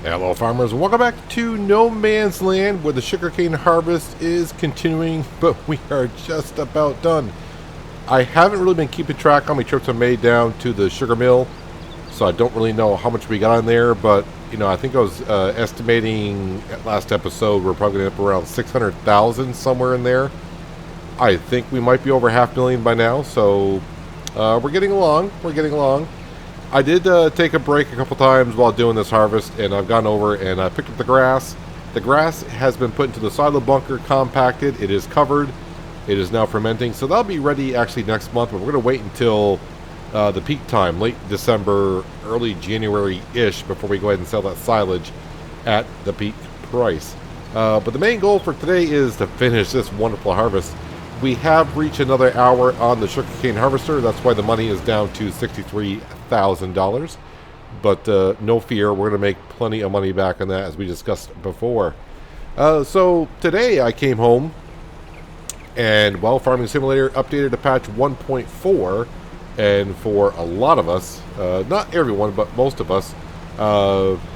Hello farmers, welcome back to No Man's Land where the sugarcane harvest is continuing, but we are just about done. I haven't really been keeping track how many trips I made down to the sugar mill, so I don't really know how much we got on there, but I think I was estimating at last episode we're probably going to end up around 600,000 somewhere in there. I think we might be over 500,000 by now, so we're getting along. I did take a break a couple times while doing this harvest, and I've gone over and I picked up the grass. The grass has been put into the silo bunker, compacted. It is covered. It is now fermenting, so that'll be ready actually next month, but we're going to wait until the peak time, late December, early January-ish, before we go ahead and sell that silage at the peak price. But the main goal for today is to finish this wonderful harvest. We have reached another hour on the sugarcane harvester. That's why the money is down to $63,000. But no fear, we're going to make plenty of money back on that, as we discussed before. So today I came home, and Farming Simulator updated to patch 1.4. And for a lot of us, not everyone, but most of us,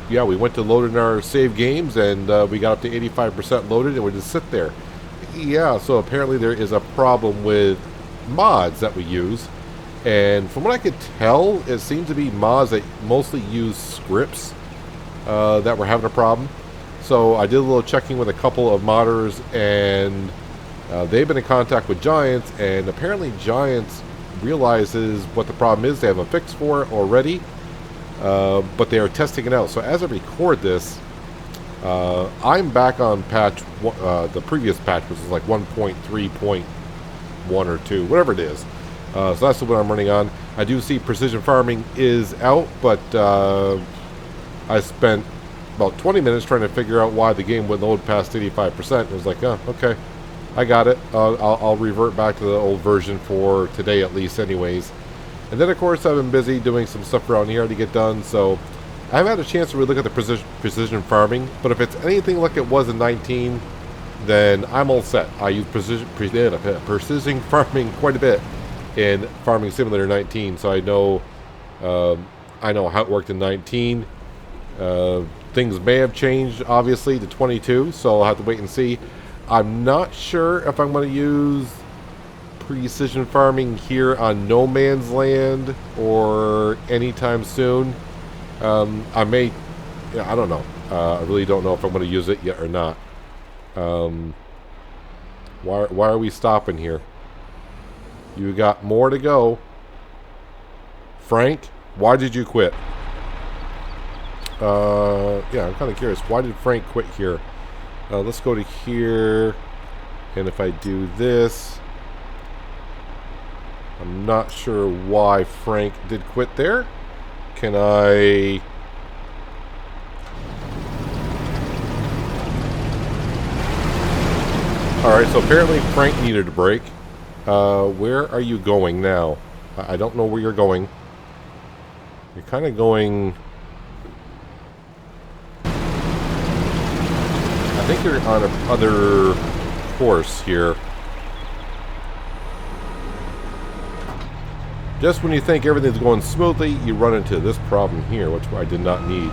we went to load in our save games, and we got up to 85% loaded, and we just sit there. Yeah, so apparently there is a problem with mods that we use, and from what I could tell, it seems to be mods that mostly use scripts that were having a problem. So I did a little checking with a couple of modders, and they've been in contact with Giants, and apparently Giants realizes what the problem is. They have a fix for it already, but they are testing it out. So as I record this, I'm back on patch, the previous patch, which is like 1.3.1 or 2, whatever it is. So that's what I'm running on. I do see Precision Farming is out, but I spent about 20 minutes trying to figure out why the game would load past 85%. It was like, oh, okay, I got it. I'll revert back to the old version for today at least anyways. And then, of course, I've been busy doing some stuff around here to get done, so I haven't had a chance to really look at the precision farming, but if it's anything like it was in 19, then I'm all set. I use precision farming quite a bit in Farming Simulator 19, so I know how it worked in 19. Things may have changed, obviously, to 22, so I'll have to wait and see. I'm not sure if I'm going to use precision farming here on No Man's Land or anytime soon. I may, I don't know. I really don't know if I'm going to use it yet or not. Why are we stopping here? You got more to go. Frank, why did you quit? I'm kind of curious. Why did Frank quit here? Let's go to here. And if I do this, I'm not sure why Frank did quit there. Can I... Alright, so apparently Frank needed a break. Where are you going now? I don't know where you're going. You're kind of going... I think you're on another course here. Just when you think everything's going smoothly, you run into this problem here, which I did not need.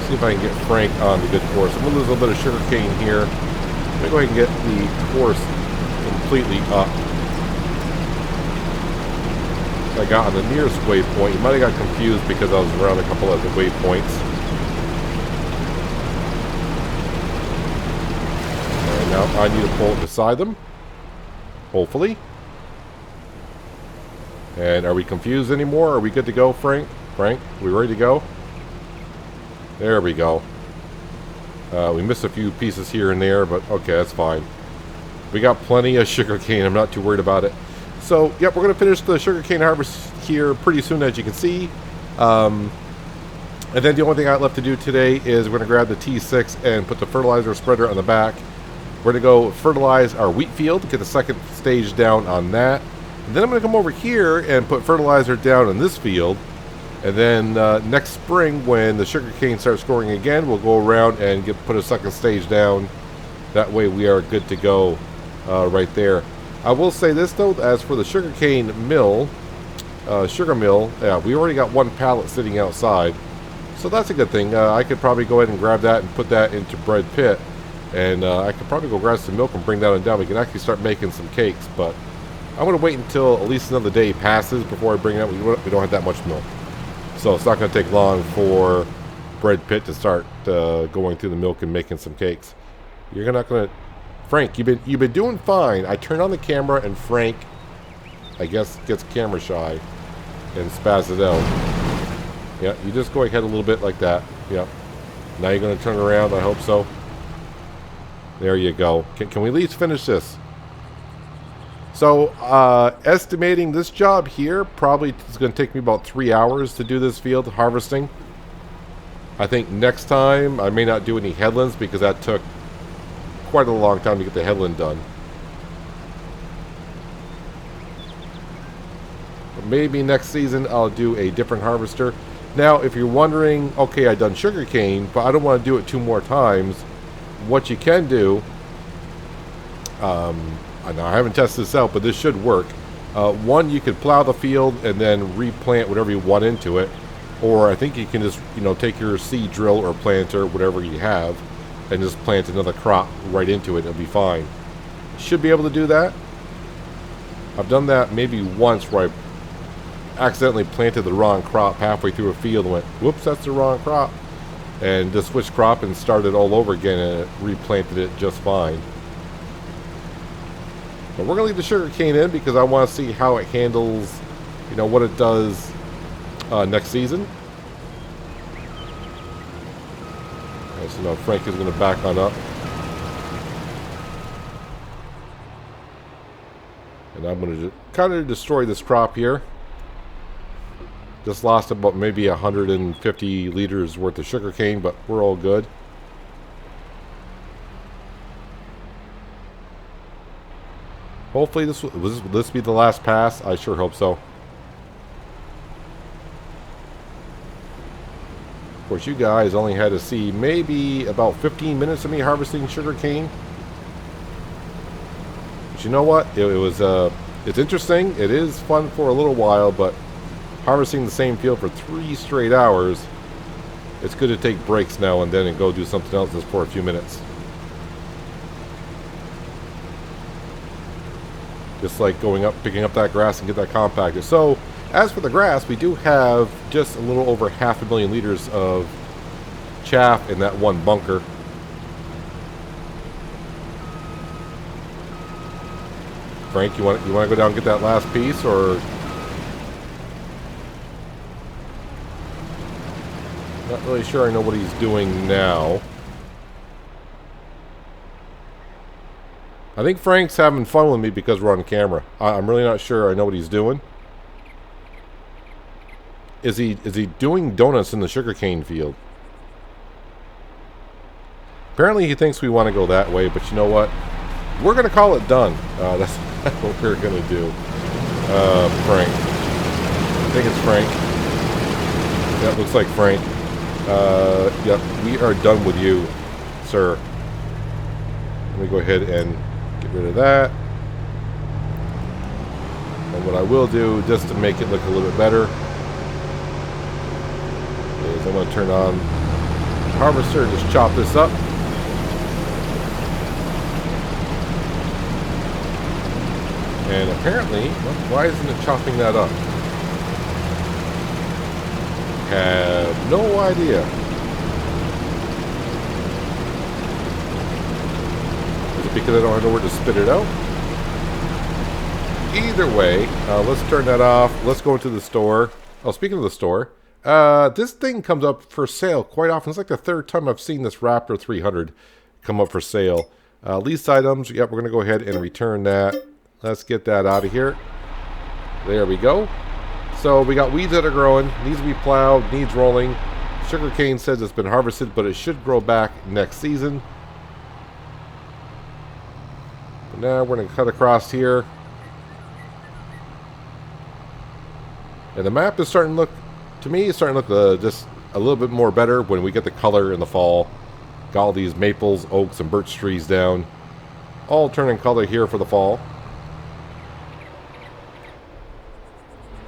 See if I can get Frank on the good course. I'm going to lose a little bit of sugarcane here. Let me go ahead and get the course completely up. I got on the nearest waypoint. You might have got confused because I was around a couple of the waypoints. Now I need to pull it beside them, hopefully. And are we confused anymore? Are we good to go, Frank? Frank, are we ready to go? There we go. We missed a few pieces here and there, but okay, that's fine. We got plenty of sugarcane. I'm not too worried about it. So, yep, we're going to finish the sugarcane harvest here pretty soon, as you can see. And then the only thing I have left to do today is we're going to grab the T6 and put the fertilizer spreader on the back. We're going to go fertilize our wheat field, get the second stage down on that. And then I'm going to come over here and put fertilizer down in this field. And then next spring, when the sugarcane starts growing again, we'll go around and put a second stage down. That way we are good to go right there. I will say this though, as for the sugarcane mill, sugar mill, yeah, we already got one pallet sitting outside. So that's a good thing. I could probably go ahead and grab that and put that into bread pit. And I could probably go grab some milk and bring that on down. We can actually start making some cakes. But I'm going to wait until at least another day passes before I bring it out. We don't have that much milk. So it's not going to take long for bread pit to start going through the milk and making some cakes. You're not going to... Frank, you've been doing fine. I turned on the camera and Frank, I guess, gets camera shy and spazzes out. Yeah, you just go ahead a little bit like that. Yeah. Now you're going to turn around. I hope so. There you go. Can we at least finish this? So, estimating this job here probably is going to take me about 3 hours to do this field harvesting. I think next time I may not do any headlands because that took quite a long time to get the headland done. But maybe next season I'll do a different harvester. Now, if you're wondering, okay, I've done sugarcane, but I don't want to do it 2 more times. What you can do, I know I haven't tested this out, but this should work. One, you could plow the field and then replant whatever you want into it. Or I think you can just, take your seed drill or planter, whatever you have, and just plant another crop right into it. It'll be fine. Should be able to do that. I've done that maybe once where I accidentally planted the wrong crop halfway through a field and went, whoops, that's the wrong crop. And just switched crop and started all over again, and it replanted it just fine. But we're going to leave the sugarcane in because I want to see how it handles, what it does next season. Okay, so now Frank is going to back on up. And I'm going to kind of destroy this crop here. Just lost about maybe 150 liters worth of sugarcane, but we're all good. Hopefully will this be the last pass? I sure hope so. Of course, you guys only had to see maybe about 15 minutes of me harvesting sugarcane. But you know what? It's interesting. It is fun for a little while, but harvesting the same field for 3 straight hours, it's good to take breaks now and then and go do something else just for a few minutes. Just like going up, picking up that grass and get that compacted. So, as for the grass, we do have just a little over 500,000 liters of chaff in that one bunker. Frank, you want to go down and get that last piece, or? Not really sure I know what he's doing now. I think Frank's having fun with me because we're on camera. I'm really not sure I know what he's doing. Is he doing donuts in the sugarcane field? Apparently he thinks we want to go that way, but you know what? We're going to call it done. That's what we're going to do. Frank. I think it's Frank. That looks like Frank. Yep, we are done with you, sir. Let me go ahead and get rid of that. And what I will do, just to make it look a little bit better, is I'm going to turn on the harvester and just chop this up. And apparently, why isn't it chopping that up? Have no idea. Is it because I don't know where to spit it out? Either way, let's turn that off. Let's go into the store. Oh, speaking of the store, this thing comes up for sale quite often. It's like the 3rd time I've seen this Raptor 300 come up for sale. Lease items. Yep, we're going to go ahead and return that. Let's get that out of here. There we go. So we got weeds that are growing, needs to be plowed, needs rolling. Sugarcane says it's been harvested, but it should grow back next season. But now we're going to cut across here. And the map is starting to look, to me, it's starting to look just a little bit more better when we get the color in the fall. Got all these maples, oaks, and birch trees down. All turning color here for the fall.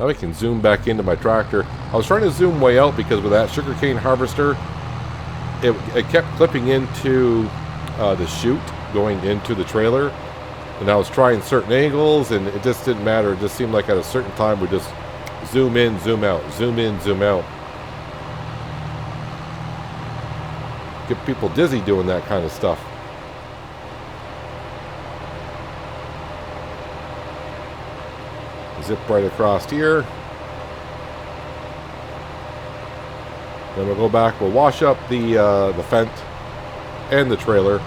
Now we can zoom back into my tractor. I was trying to zoom way out because with that sugarcane harvester, it kept clipping into the chute going into the trailer. And I was trying certain angles and it just didn't matter. It just seemed like at a certain time we just zoom in, zoom out, zoom in, zoom out. Get people dizzy doing that kind of stuff. Zip right across here. Then we'll go back. We'll wash up the fent and the trailer.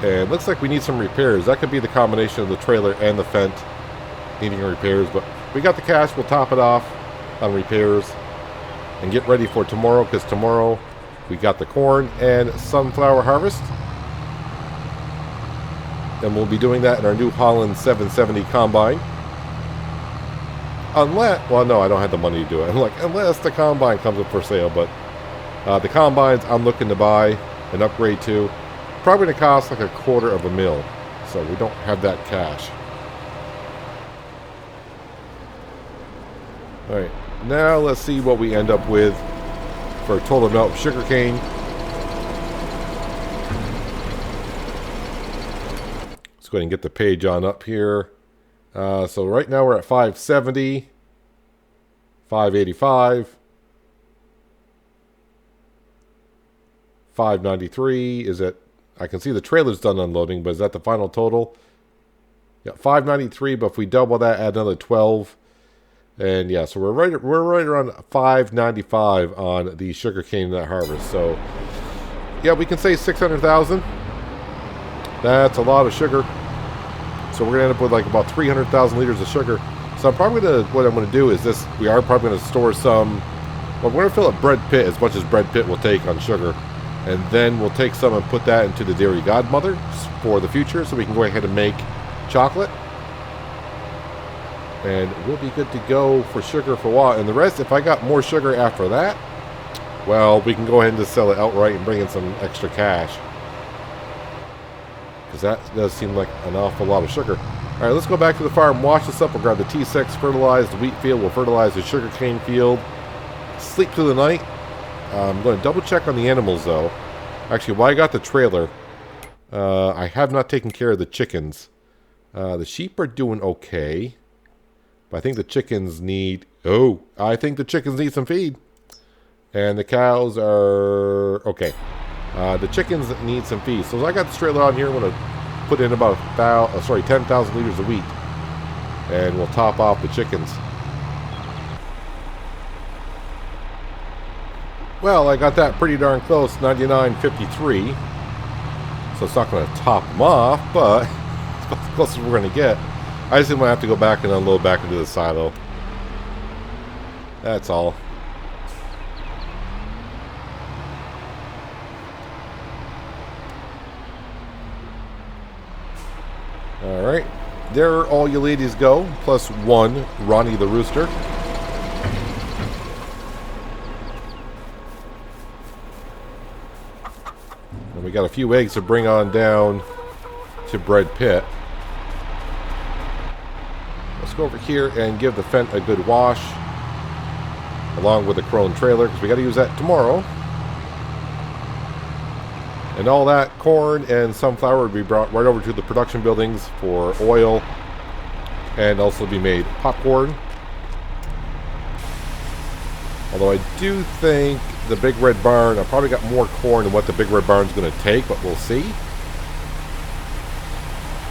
And looks like we need some repairs. That could be the combination of the trailer and the fent needing repairs. But we got the cash. We'll top it off on repairs and get ready for tomorrow, because tomorrow we got the corn and sunflower harvest. And we'll be doing that in our New Holland 770 combine. Unless, well, no, I don't have the money to do it. Unless the combine comes up for sale. But the combines I'm looking to buy and upgrade to, probably going to cost like $250,000. So we don't have that cash. Alright, now let's see what we end up with for a total amount of sugarcane. Let's go ahead and get the page on up here. So right now we're at 570, 585, 593. Is it? I can see the trailer's done unloading, but is that the final total? Yeah, 593. But if we double that, add another 12, and yeah, so we're right around 595 on the sugarcane that harvest. So yeah, we can say 600,000. That's a lot of sugar. So we're going to end up with like about 300,000 liters of sugar. So I'm probably going to, what I'm going to do is this, we are probably going to store some, well, we're going to fill up bread pit as much as bread pit will take on sugar. And then we'll take some and put that into the dairy godmother for the future, so we can go ahead and make chocolate. And we'll be good to go for sugar for a while. And the rest, if I got more sugar after that, well, we can go ahead and just sell it outright and bring in some extra cash. Because that does seem like an awful lot of sugar. All right, let's go back to the farm, wash this up. We'll grab the T6, fertilize the wheat field. We'll fertilize the sugarcane field. Sleep through the night. I'm going to double check on the animals, though. Actually, while I got the trailer, I have not taken care of the chickens. The sheep are doing okay. But I think the chickens need... Oh, I think the chickens need some feed. And the cows are... Okay. The chickens need some feed. So I got this trailer on here. I'm going to put in about 10,000 liters of wheat. And we'll top off the chickens. Well, I got that pretty darn close, 99.53. So it's not going to top them off, but it's about the closest we're going to get. I just didn't want to have to go back and unload back into the silo. That's all. Alright, there all you ladies go, plus one, Ronnie the Rooster. And we got a few eggs to bring on down to bread pit. Let's go over here and give the fent a good wash, along with the crone trailer, because we got to use that tomorrow. And all that corn and sunflower will be brought right over to the production buildings for oil, and also be made popcorn. Although I do think the Big Red Barn, I probably got more corn than what the Big Red Barn's going to take, but we'll see.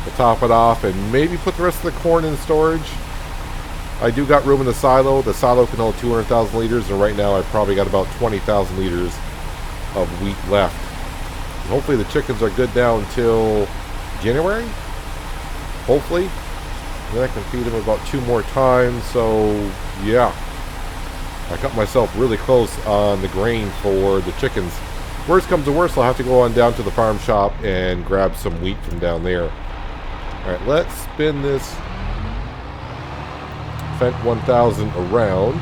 We'll top it off and maybe put the rest of the corn in storage. I do got room in the silo. The silo can hold 200,000 liters, and right now I've probably got about 20,000 liters of wheat left. Hopefully the chickens are good now until January. Hopefully. Then I can feed them about 2 more times. So, yeah. I got myself really close on the grain for the chickens. Worst comes to worst, I'll have to go on down to the farm shop and grab some wheat from down there. Alright, let's spin this Fent 1000 around,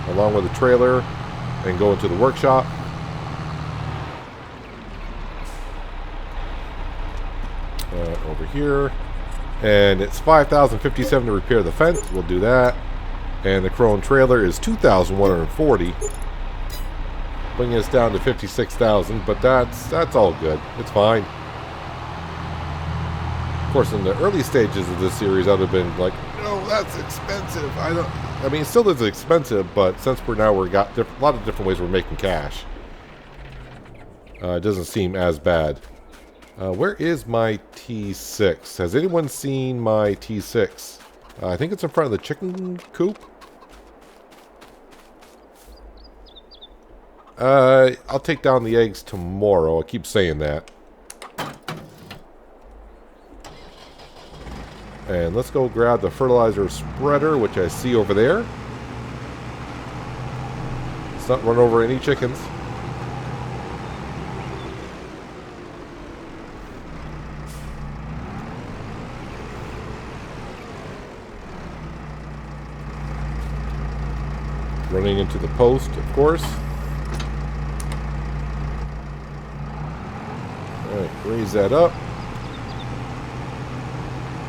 along with the trailer, and go into the workshop. Over here, and it's 5,057 to repair the fence. We'll do that. And the Crone trailer is 2,140. Bringing us down to 56,000, but that's all good. It's fine. Of course, in the early stages of this series, I would have been like, no, that's expensive. I mean, it still is expensive, but since we're got a lot of different ways we're making cash, it doesn't seem as bad. Where is my T6? Has anyone seen my T6? I think it's in front of the chicken coop. I'll take down the eggs tomorrow. I keep saying that. And let's go grab the fertilizer spreader, which I see over there. Let's not run over any chickens. Running into the post, of course. Alright, raise that up.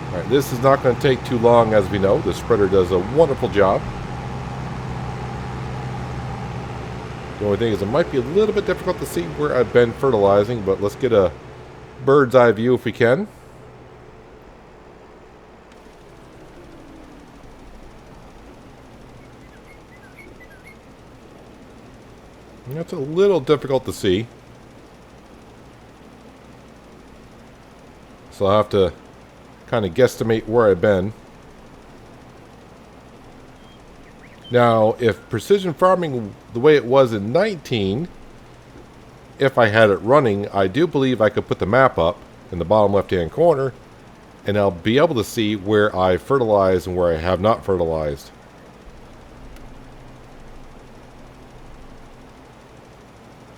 Alright, this is not going to take too long, as we know. The spreader does a wonderful job. The only thing is it might be a little bit difficult to see where I've been fertilizing, but let's get a bird's eye view if we can. That's a little difficult to see. So I'll have to kind of guesstimate where I've been. Now, if precision farming the way it was in 19, if I had it running, I do believe I could put the map up in the bottom left-hand corner, and I'll be able to see where I fertilize and where I have not fertilized.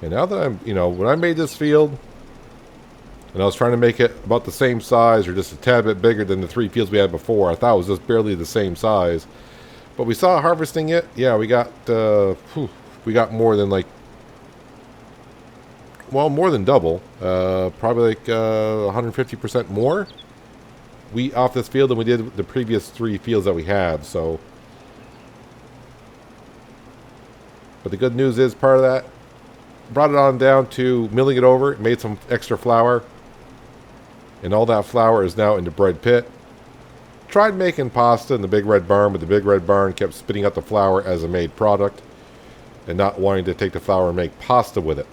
And now that I'm, when I made this field, and I was trying to make it about the same size or just a tad bit bigger than the 3 fields we had before. I thought it was just barely the same size. But we saw harvesting it. Yeah, we got more than more than double. Probably like 150% more wheat off this field than we did the previous 3 fields that we had. So, but the good news is part of that brought it on down to milling it over. It made some extra flour. And all that flour is now in the bread pit. Tried making pasta in the Big Red Barn, but the Big Red Barn kept spitting out the flour as a made product and not wanting to take the flour and make pasta with it.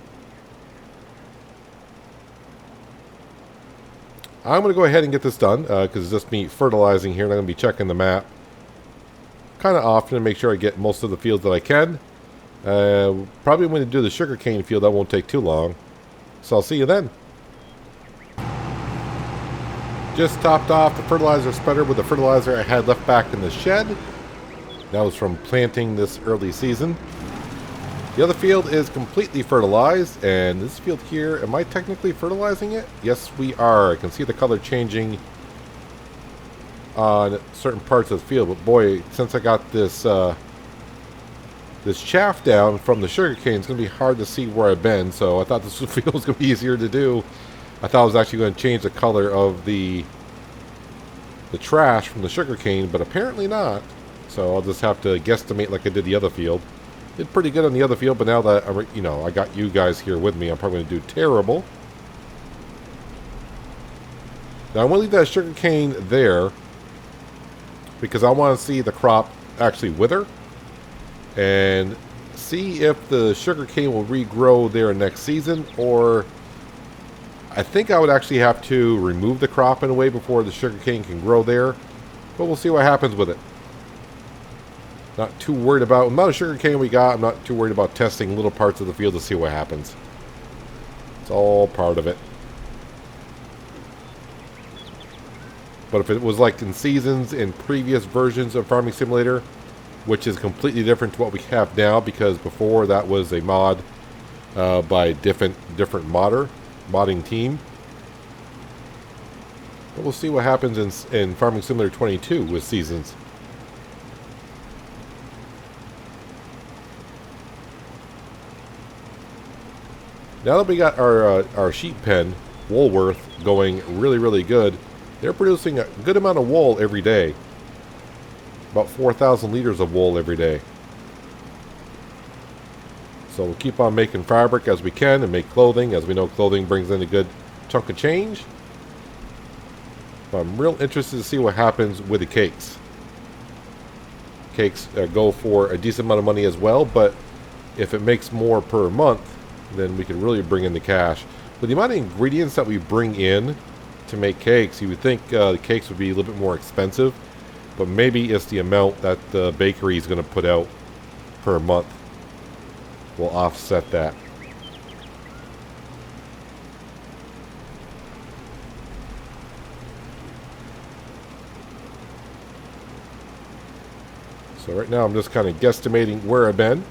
I'm going to go ahead and get this done because it's just me fertilizing here, and I'm going to be checking the map kind of often to make sure I get most of the fields that I can. Probably when you do the sugarcane field, that won't take too long. So I'll see you then. Just topped off the fertilizer spreader with the fertilizer I had left back in the shed. That was from planting this early season. The other field is completely fertilized, and this field here, am I technically fertilizing it? Yes, we are. I can see the color changing on certain parts of the field, but boy, since I got this this chaff down from the sugarcane, it's going to be hard to see where I've been, so I thought this field was going to be easier to do. I thought I was actually going to change the color of the trash from the sugarcane, but apparently not. So I'll just have to guesstimate like I did the other field. Did pretty good on the other field, but now that I got you guys here with me, I'm probably going to do terrible. Now I'm going to leave that sugarcane there because I want to see the crop actually wither and see if the sugarcane will regrow there next season, or I think I would actually have to remove the crop in a way before the sugarcane can grow there, but we'll see what happens with it. Not too worried about the amount of sugarcane we got. I'm not too worried about testing little parts of the field to see what happens. It's all part of it. But if it was like in seasons in previous versions of Farming Simulator, which is completely different to what we have now, because before that was a mod by different modding team. But we'll see what happens in Farming Simulator 22 with seasons. Now that we got our sheep pen, Woolworth, going really, really good, they're producing a good amount of wool every day. About 4,000 liters of wool every day. So we'll keep on making fabric as we can and make clothing. As we know, clothing brings in a good chunk of change. But I'm real interested to see what happens with the cakes. Cakes go for a decent amount of money as well, but if it makes more per month, then we can really bring in the cash. With the amount of ingredients that we bring in to make cakes, you would think the cakes would be a little bit more expensive, but maybe it's the amount that the bakery is going to put out per month will offset that. So right now I'm just kind of guesstimating where I've been.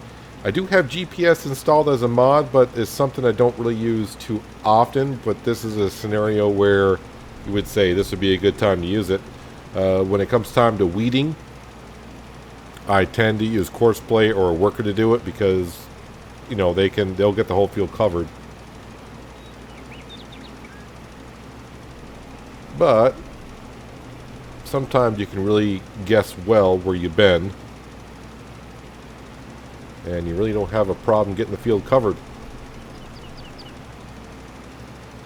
I do have GPS installed as a mod, but it's something I don't really use too often. But this is a scenario where you would say this would be a good time to use it. When it comes time to weeding, I tend to use Courseplay or a worker to do it because, you know, they'll get the whole field covered. But sometimes you can really guess well where you've been, and you really don't have a problem getting the field covered.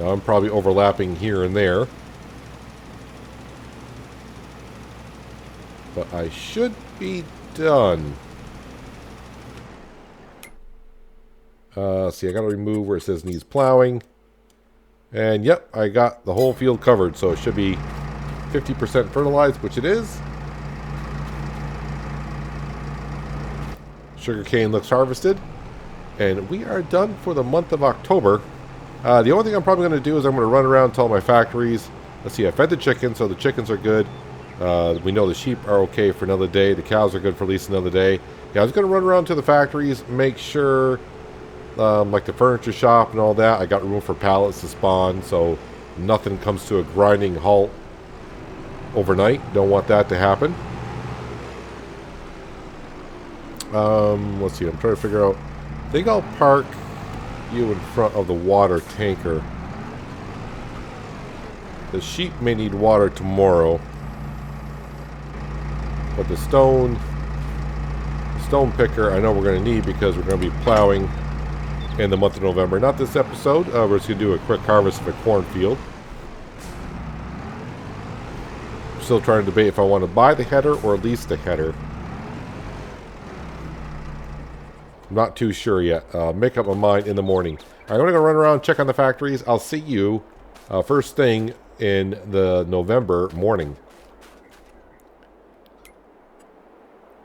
Now I'm probably overlapping here and there, but I should be done. See, I gotta remove where it says needs plowing. And yep, I got the whole field covered, so it should be 50% fertilized, which it is. Sugarcane looks harvested. And we are done for the month of October. The only thing I'm probably going to do is I'm going to run around to all my factories. Let's see, I fed the chickens, so the chickens are good. We know the sheep are okay for another day. The cows are good for at least another day. Yeah, I was going to run around to the factories, make sure, like the furniture shop and all that, I got room for pallets to spawn, so nothing comes to a grinding halt overnight. Don't want that to happen. Let's see, I'm trying to figure out, I think I'll park you in front of the water tanker. The sheep may need water tomorrow, but the stone picker I know we're going to need because we're going to be plowing in the month of November. Not this episode, we're just going to do a quick harvest of a cornfield. Still trying to debate if I want to buy the header or lease the header. I'm not too sure yet. Make up my mind in the morning. Alright, I'm going to go run around, check on the factories. I'll see you first thing in the November morning.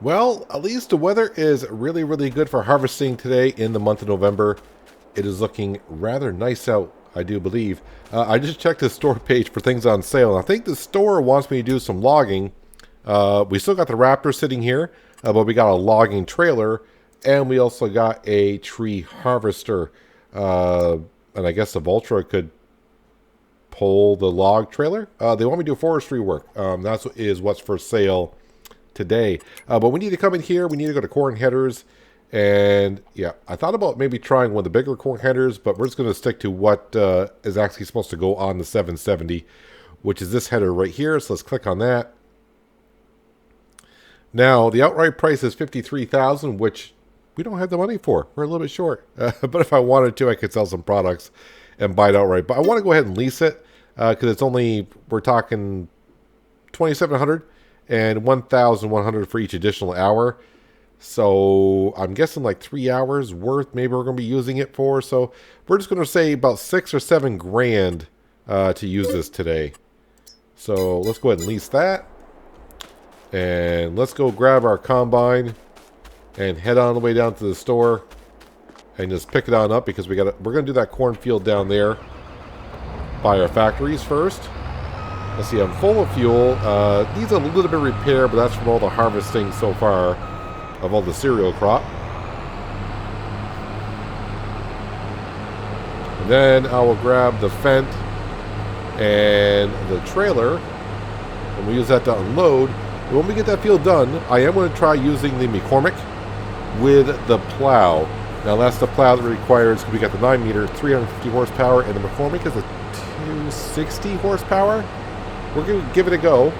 Well, at least the weather is really, really good for harvesting today in the month of November. It is looking rather nice out, I do believe. I just checked the store page for things on sale. I think the store wants me to do some logging. We still got the Raptor sitting here, but we got a logging trailer, and we also got a tree harvester. And I guess the Voltra could pull the log trailer. They want me to do forestry work. That's what's for sale today. But we need to come in here. We need to go to corn headers. And yeah, I thought about maybe trying one of the bigger corn headers, but we're just going to stick to what is actually supposed to go on the 770, which is this header right here. So let's click on that. Now, the outright price is $53,000, which we don't have the money for. We're a little bit short. But if I wanted to, I could sell some products and buy it outright. But I want to go ahead and lease it because it's only, we're talking $2,700 and $1,100 for each additional hour. So I'm guessing like 3 hours worth maybe we're going to be using it for. So we're just going to say about 6 or 7 grand to use this today. So let's go ahead and lease that. And let's go grab our combine and head on the way down to the store and just pick it on up because we're going to do that cornfield down there by our factories first. Let's see, I'm full of fuel. Needs a little bit of repair, but that's from all the harvesting so far of all the cereal crop. And then I will grab the Fent and the trailer, and we'll use that to unload. And when we get that field done, I am going to try using the McCormick with the plow. Now that's the plow that requires, we got the 9 meter, 350 horsepower, and the McCormick is a 260 horsepower. We're going to give it a go.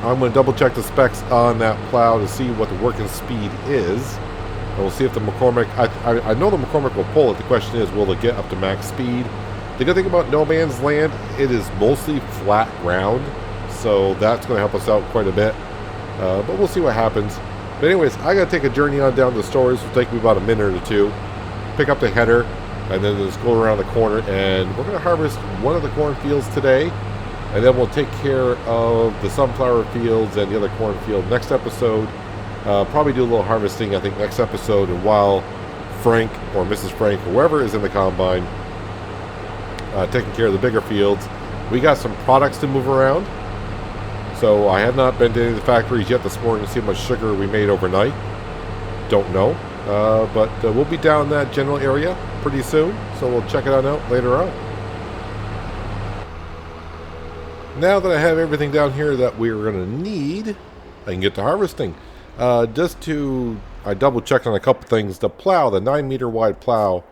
I'm going to double check the specs on that plow to see what the working speed is. And we'll see if the McCormick, I know the McCormick will pull it. The question is, will it get up to max speed? The good thing about no man's land, it is mostly flat ground. So that's going to help us out quite a bit. But we'll see what happens. But anyways, I got to take a journey on down to the stores. It'll take me about a minute or two. Pick up the header. And then just go around the corner. And we're going to harvest one of the cornfields today. And then we'll take care of the sunflower fields and the other cornfield next episode. Probably do a little harvesting, I think, next episode. And while Frank or Mrs. Frank, whoever is in the combine, taking care of the bigger fields, we got some products to move around. So I have not been to any of the factories yet this morning to see how much sugar we made overnight. Don't know. But we'll be down in that general area pretty soon. So we'll check it out later on. Now that I have everything down here that we're going to need, I can get to harvesting. I double checked on a couple things. The plow, the 9-meter wide plow,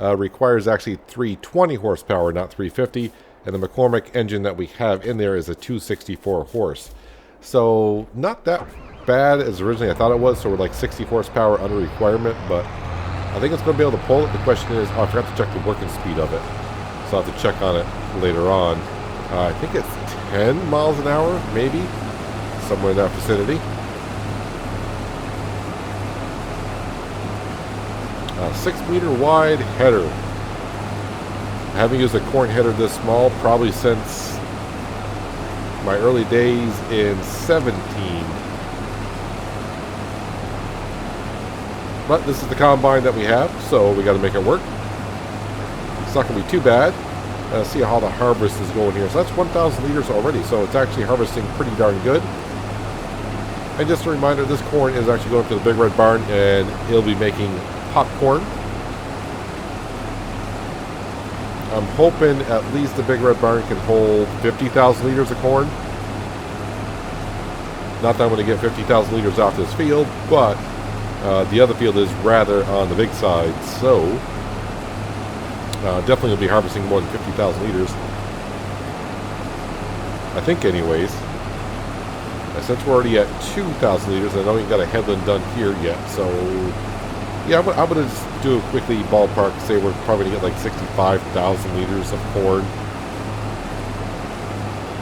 requires actually 320 horsepower, not 350. And the McCormick engine that we have in there is a 264 horse. So not that bad as originally I thought it was. So we're like 60 horsepower under requirement, but I think it's going to be able to pull it. The question is, I forgot to check the working speed of it. So I'll have to check on it later on. I think it's 10 miles an hour, maybe, somewhere in that vicinity. 6-meter wide header. I haven't used a corn header this small probably since my early days in 17. But this is the combine that we have, so we got to make it work. It's not going to be too bad. See how the harvest is going here. So that's 1,000 liters already, so it's actually harvesting pretty darn good. And just a reminder, this corn is actually going to the Big Red Barn, and it'll be making popcorn. I'm hoping at least the Big Red Barn can hold 50,000 liters of corn. Not that I'm going to get 50,000 liters off this field, but the other field is rather on the big side, so definitely will be harvesting more than 50,000 liters. I think anyways. Since we're already at 2,000 liters, I know we got a headland done here yet, so yeah, I'm going to just do a quickly ballpark, say we're probably going to get like 65,000 liters of corn.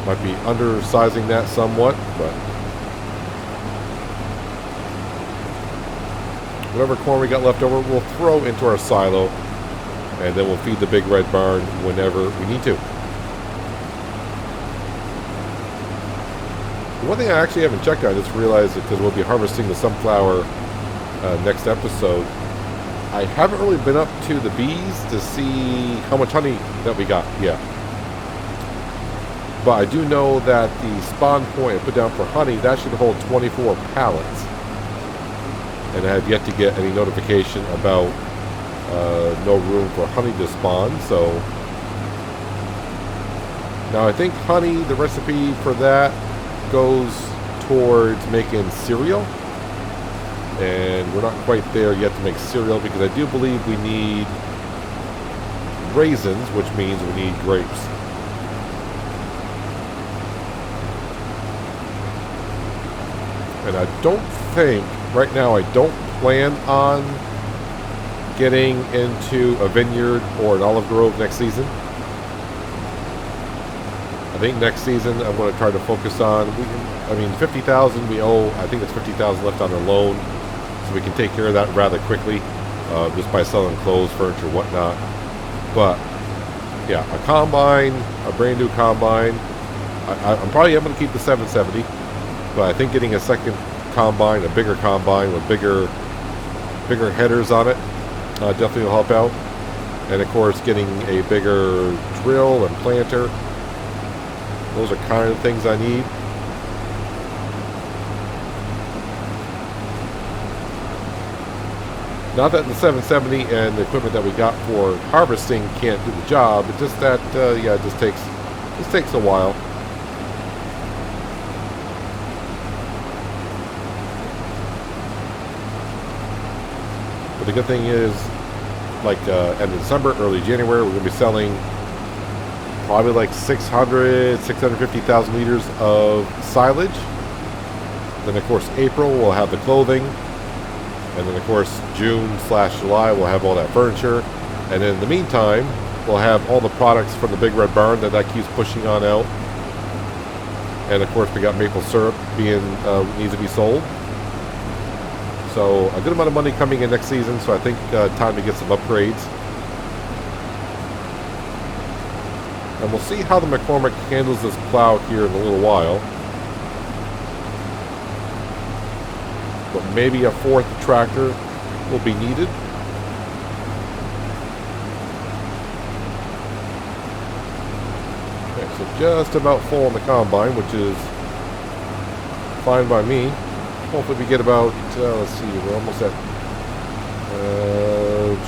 Might be undersizing that somewhat, but whatever corn we got left over, we'll throw into our silo, and then we'll feed the Big Red Barn whenever we need to. One thing I actually haven't checked out, I just realized it because we'll be harvesting the sunflower next episode. I haven't really been up to the bees to see how much honey that we got yet. But I do know that the spawn point I put down for honey, that should hold 24 pallets. And I have yet to get any notification about no room for honey to spawn, so now I think honey, the recipe for that goes towards making cereal, and we're not quite there yet to make cereal because I do believe we need raisins, which means we need grapes. And I don't think right now, I don't plan on getting into a vineyard or an olive grove next season. I think next season I'm going to try to focus on, 50,000 we owe, I think it's 50,000 left on our loan, so we can take care of that rather quickly, just by selling clothes, furniture, whatnot. But yeah, a combine, a brand new combine, I'm probably going to keep the 770, but I think getting a second combine, a bigger combine with bigger headers on it, definitely will help out. And of course, getting a bigger drill and planter, those are kind of things I need. Not that the 770 and the equipment that we got for harvesting can't do the job, it's just that yeah, it just takes a while. But the good thing is, like end of December, early January, we're going to be selling probably like 650,000 liters of silage. Then of course April we'll have the clothing. And then of course June/July we'll have all that furniture. And then in the meantime, we'll have all the products from the Big Red Barn that keeps pushing on out. And of course we got maple syrup being needs to be sold. So a good amount of money coming in next season, so I think time to get some upgrades. And we'll see how the McCormick handles this plow here in a little while. But maybe a fourth tractor will be needed. Okay, so just about full on the combine, which is fine by me. Hopefully we get about, let's see, we're almost at,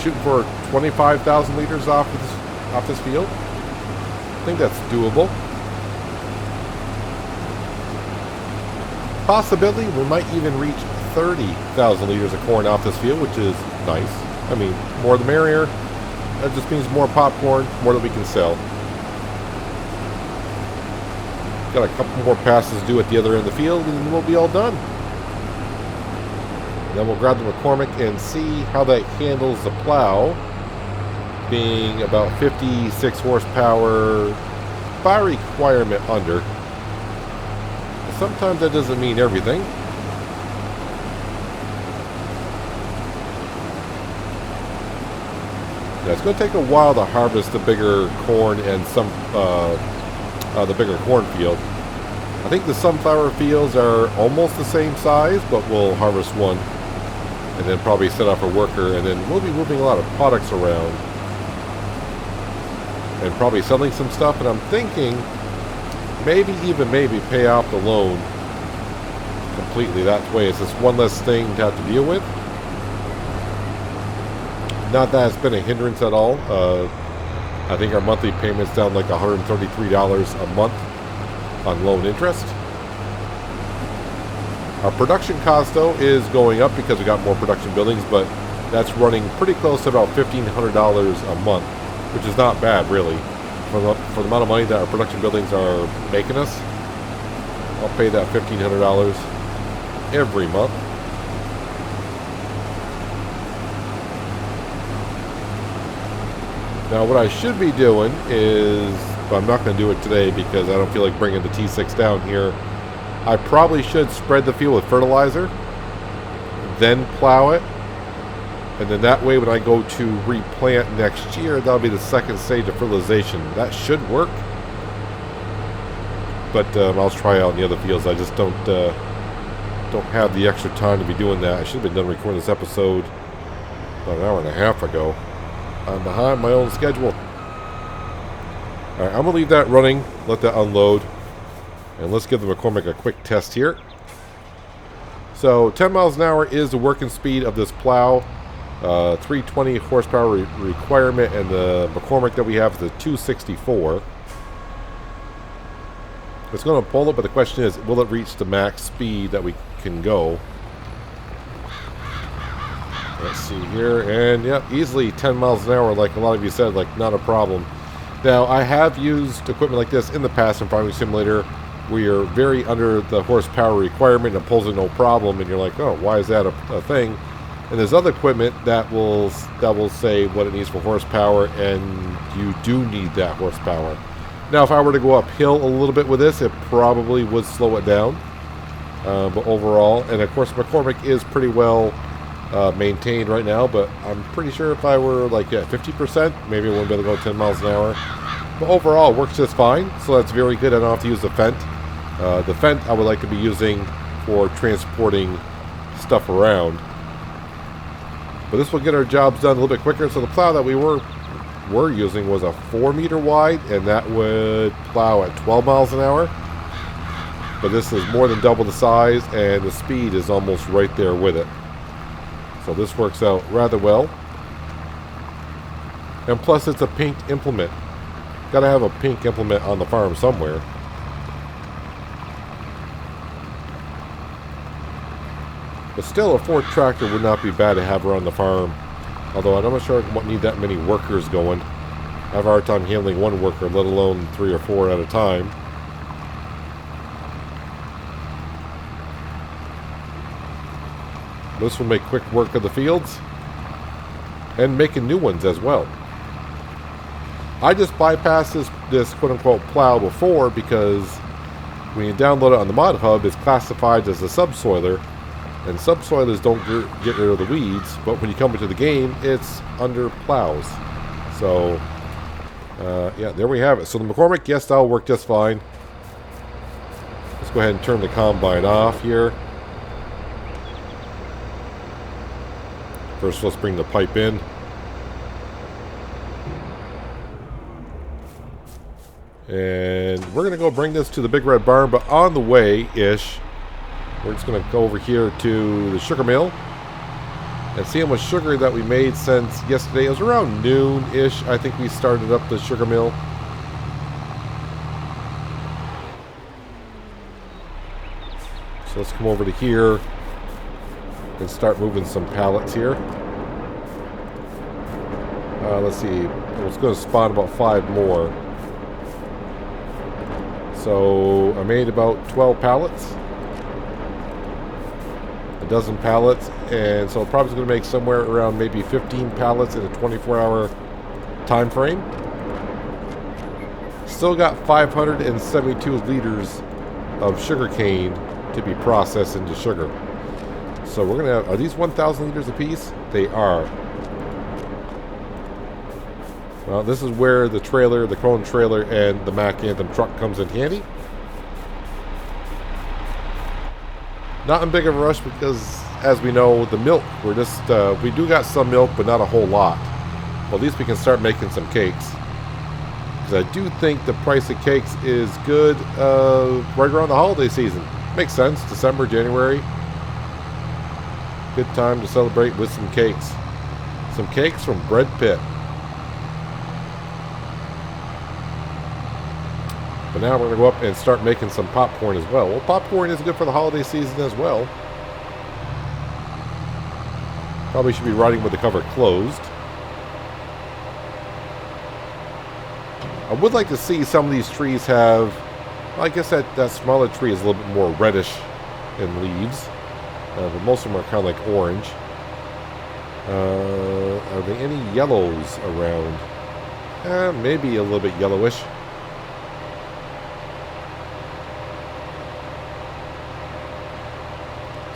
shooting for 25,000 liters off this field. I think that's doable. Possibility we might even reach 30,000 liters of corn off this field, which is nice. I mean, more the merrier. That just means more popcorn, more that we can sell. Got a couple more passes due at the other end of the field, and then we'll be all done. Then we'll grab the McCormick and see how that handles the plow, being about 56 horsepower by requirement under. But sometimes that doesn't mean everything. Now it's going to take a while to harvest the bigger corn and some the bigger cornfield. I think the sunflower fields are almost the same size, but we'll harvest one and then probably set off a worker, and then we'll be moving a lot of products around and probably selling some stuff. And I'm thinking maybe pay off the loan completely. That way it's just one less thing to have to deal with. Not that it's been a hindrance at all. I think our monthly payment's down like $133 a month on loan interest. Our production cost, though, is going up because we got more production buildings, but that's running pretty close to about $1,500 a month, which is not bad, really, for the amount of money that our production buildings are making us. I'll pay that $1,500 every month. Now, what I should be doing is, but I'm not going to do it today because I don't feel like bringing the T6 down here. I probably should spread the field with fertilizer, then plow it, and then that way when I go to replant next year, that'll be the second stage of fertilization. That should work. But I'll try out in the other fields. I just don't have the extra time to be doing that. I should have been done recording this episode about an hour and a half ago. I'm behind my own schedule. Alright, I'm going to leave that running, let that unload, and let's give the McCormick a quick test here. So 10 miles an hour is the working speed of this plow. 320 horsepower requirement, and the McCormick that we have is the 264. It's going to pull it, but the question is, will it reach the max speed that we can go? Let's see here, and yep, easily 10 miles an hour, like a lot of you said, like not a problem. Now, I have used equipment like this in the past in Farming Simulator. We are very under the horsepower requirement and it pulls in no problem, and you're like, oh, why is that a thing? And there's other equipment that will say what it needs for horsepower, and you do need that horsepower. Now, if I were to go uphill a little bit with this, it probably would slow it down. But overall, and of course, McCormick is pretty well maintained right now, but I'm pretty sure if I were like at 50%, maybe I wouldn't be able to go 10 miles an hour. But overall, it works just fine, so that's very good. I don't have to use the Fent. The Fent I would like to be using for transporting stuff around. But this will get our jobs done a little bit quicker. So the plow that we were using was a 4-meter wide, and that would plow at 12 miles an hour. But this is more than double the size, and the speed is almost right there with it. So this works out rather well. And plus it's a pink implement. Got to have a pink implement on the farm somewhere. But still, a fourth tractor would not be bad to have around the farm. Although I'm not sure I won't need that many workers going. I have a hard time handling one worker, let alone 3 or 4 at a time. This will make quick work of the fields and making new ones as well. I just bypassed this quote-unquote plow before because when you download it on the mod hub, it's classified as a subsoiler, and subsoilers don't get rid of the weeds, but when you come into the game, it's under plows. So, yeah, there we have it. So the McCormick, yes, that'll work just fine. Let's go ahead and turn the combine off here. First, let's bring the pipe in. And we're going to go bring this to the Big Red Barn, but on the way-ish, we're just going to go over here to the sugar mill and see how much sugar that we made since yesterday. It was around noon-ish, I think we started up the sugar mill. So let's come over to here and start moving some pallets here. Let's see. It's going to spawn about 5 more. So I made about 12 pallets. A dozen pallets. And so probably going to make somewhere around maybe 15 pallets in a 24-hour time frame. Still got 572 liters of sugarcane to be processed into sugar. So we're going to have, are these 1,000 liters apiece? They are. Well, this is where the trailer, the Krone trailer, and the Mac Anthem truck comes in handy. Not in big of a rush because, as we know, the milk, we're just, we do got some milk, but not a whole lot. Well, at least we can start making some cakes. Because I do think the price of cakes is good right around the holiday season. Makes sense, December, January. Good time to celebrate with some cakes. Some cakes from Bread Pit. But now we're going to go up and start making some popcorn as well. Well, popcorn is good for the holiday season as well. Probably should be riding with the cover closed. I would like to see some of these trees have... Well, I guess that smaller tree is a little bit more reddish in leaves. But most of them are kind of like orange. Are there any yellows around? Maybe a little bit yellowish.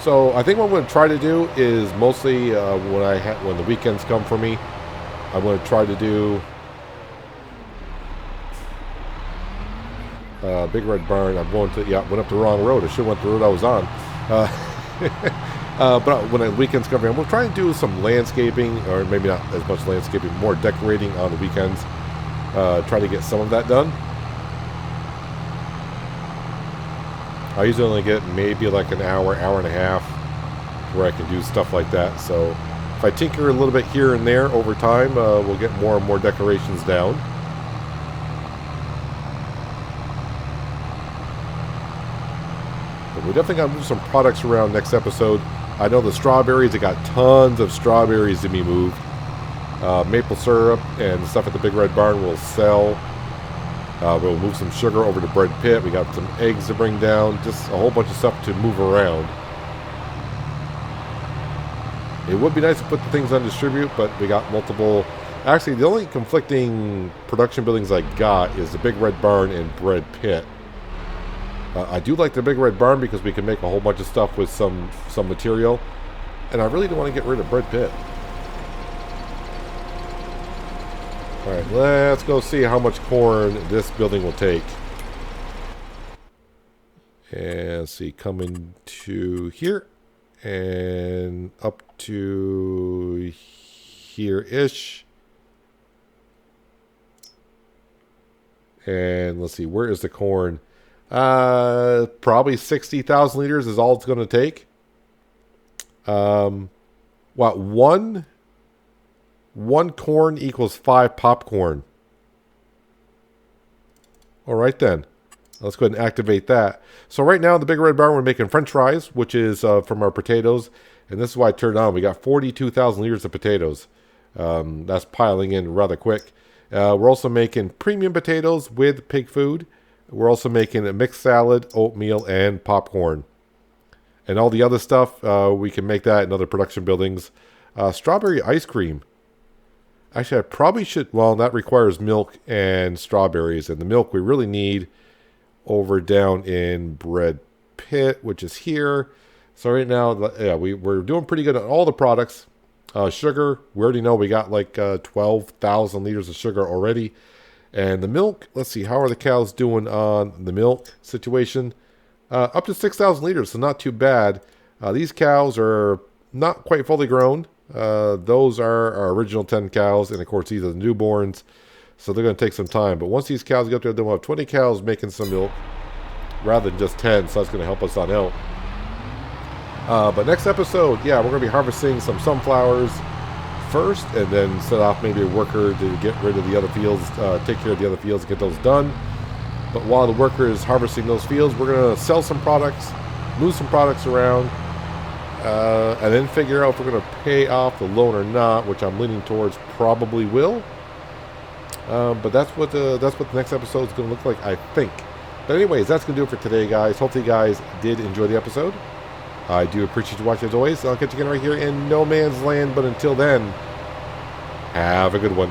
So I think what I'm going to try to do is mostly when the weekends come for me, I'm going to try to do Big Red Barn. I'm going to, went up the wrong road. I should have went the road I was on. But when the weekends come around, we'll try and do some landscaping, or maybe not as much landscaping, more decorating on the weekends. Try to get some of that done. I usually only get maybe like an hour, hour and a half where I can do stuff like that. So if I tinker a little bit here and there over time, we'll get more and more decorations down. But we definitely got to move some products around next episode. I know the strawberries, I got tons of strawberries to be moved. Maple syrup and stuff at the Big Red Barn will sell. We'll move some sugar over to Bread Pit. We got some eggs to bring down. Just a whole bunch of stuff to move around. It would be nice to put the things on distribute, but we got multiple... Actually, the only conflicting production buildings I got is the Big Red Barn and Bread Pit. I do like the Big Red Barn because we can make a whole bunch of stuff with some material. And I really don't want to get rid of Bread Pit. Alright, let's go see how much corn this building will take. And let's see, coming to here. And up to here-ish. And let's see, where is the corn? Probably 60,000 liters is all it's going to take. What, one corn equals 5 popcorn. All right then. Let's go ahead and activate that. So right now in the Big Red Barn we're making french fries, which is from our potatoes. And this is why I turned on. We got 42,000 liters of potatoes. That's piling in rather quick. We're also making premium potatoes with pig food. We're also making a mixed salad, oatmeal, and popcorn. And all the other stuff, we can make that in other production buildings. Strawberry ice cream. Actually, I probably should... Well, that requires milk and strawberries. And the milk we really need over down in Bread Pit, which is here. So right now, yeah, we're doing pretty good on all the products. Sugar, we already know we got like 12,000 liters of sugar already. And the milk, let's see, how are the cows doing on the milk situation? Up to 6,000 liters, so not too bad. These cows are not quite fully grown. Those are our original 10 cows, and of course these are the newborns, so they're going to take some time. But once these cows get up there, they'll have 20 cows making some milk rather than just 10, so that's going to help us on out. But next episode, yeah, we're going to be harvesting some sunflowers first, and then set off maybe a worker to get rid of the other fields, take care of the other fields and get those done. But while the worker is harvesting those fields, we're going to sell some products, move some products around, and then figure out if we're going to pay off the loan or not, which I'm leaning towards probably will. But that's what the next episode is going to look like, I think. But anyways, that's going to do it for today, guys. Hopefully you guys did enjoy the episode. I do appreciate you watching as always. I'll catch you again right here in No Man's Land. But until then, have a good one.